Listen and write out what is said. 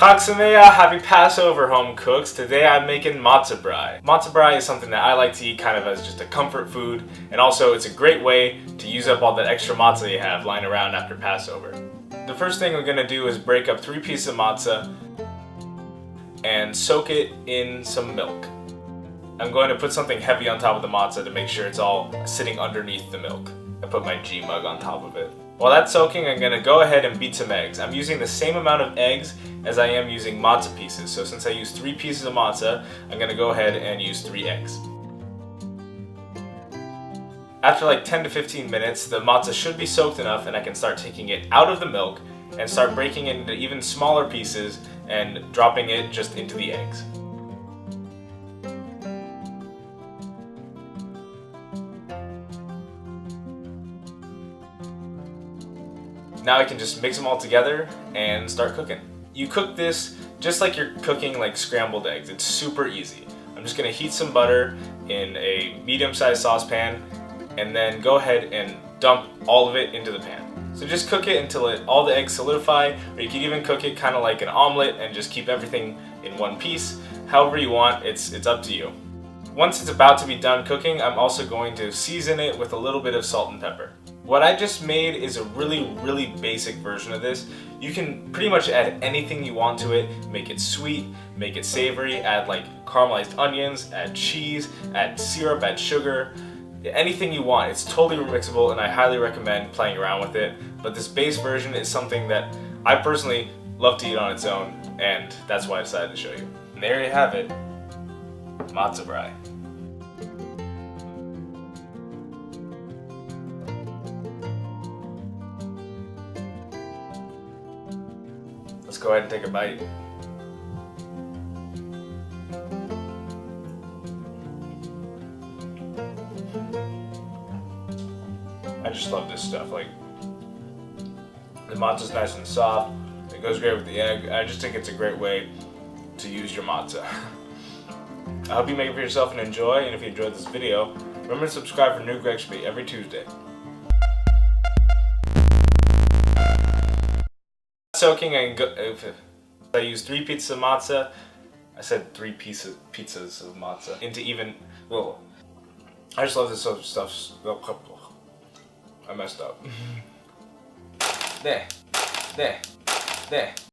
Chag Sameach, happy Passover, home cooks. Today I'm making Matzo Brei. Matzo Brei is something that I like to eat kind of as just a comfort food, and also it's a great way to use up all that extra matzah you have lying around after Passover. The first thing we're going to do is break up 3 pieces of matzah and soak it in some milk. I'm going to put something heavy on top of the matzah to make sure it's all sitting underneath the milk. I put my G mug on top of it. While that's soaking, I'm going to go ahead and beat some eggs. I'm using the same amount of eggs as I am using matzah pieces. So since I used 3 pieces of matzah, I'm going to go ahead and use 3 eggs. After like 10 to 15 minutes, the matzah should be soaked enough and I can start taking it out of the milk and start breaking it into even smaller pieces and dropping it just into the eggs. Now I can just mix them all together and start cooking. You cook this just like you're cooking like scrambled eggs. It's super easy. I'm just gonna heat some butter in a medium-sized saucepan and then go ahead and dump all of it into the pan. So just cook it until all the eggs solidify, or you can even cook it kind of like an omelet and just keep everything in one piece. However you want, it's up to you. Once it's about to be done cooking, I'm also going to season it with a little bit of salt and pepper. What I just made is a really basic version of this. You can pretty much add anything you want to it. Make it sweet, make it savory, add like caramelized onions, add cheese, add syrup, add sugar, anything you want. It's totally remixable and I highly recommend playing around with it. But this base version is something that I personally love to eat on its own, and that's why I decided to show you. And there you have it, Matzo Brei. Let's go ahead and take a bite. I just love this stuff. Like, the matzah's nice and soft. It goes great with the egg. I just think it's a great way to use your matzah. I hope you make it for yourself and enjoy. And if you enjoyed this video, remember to subscribe for new Gregcipes every Tuesday. Soaking and I used 3 pizzas of matzah. I said 3 pizzas of matzah into even. Well, I just love this sort of stuff. I messed up. There.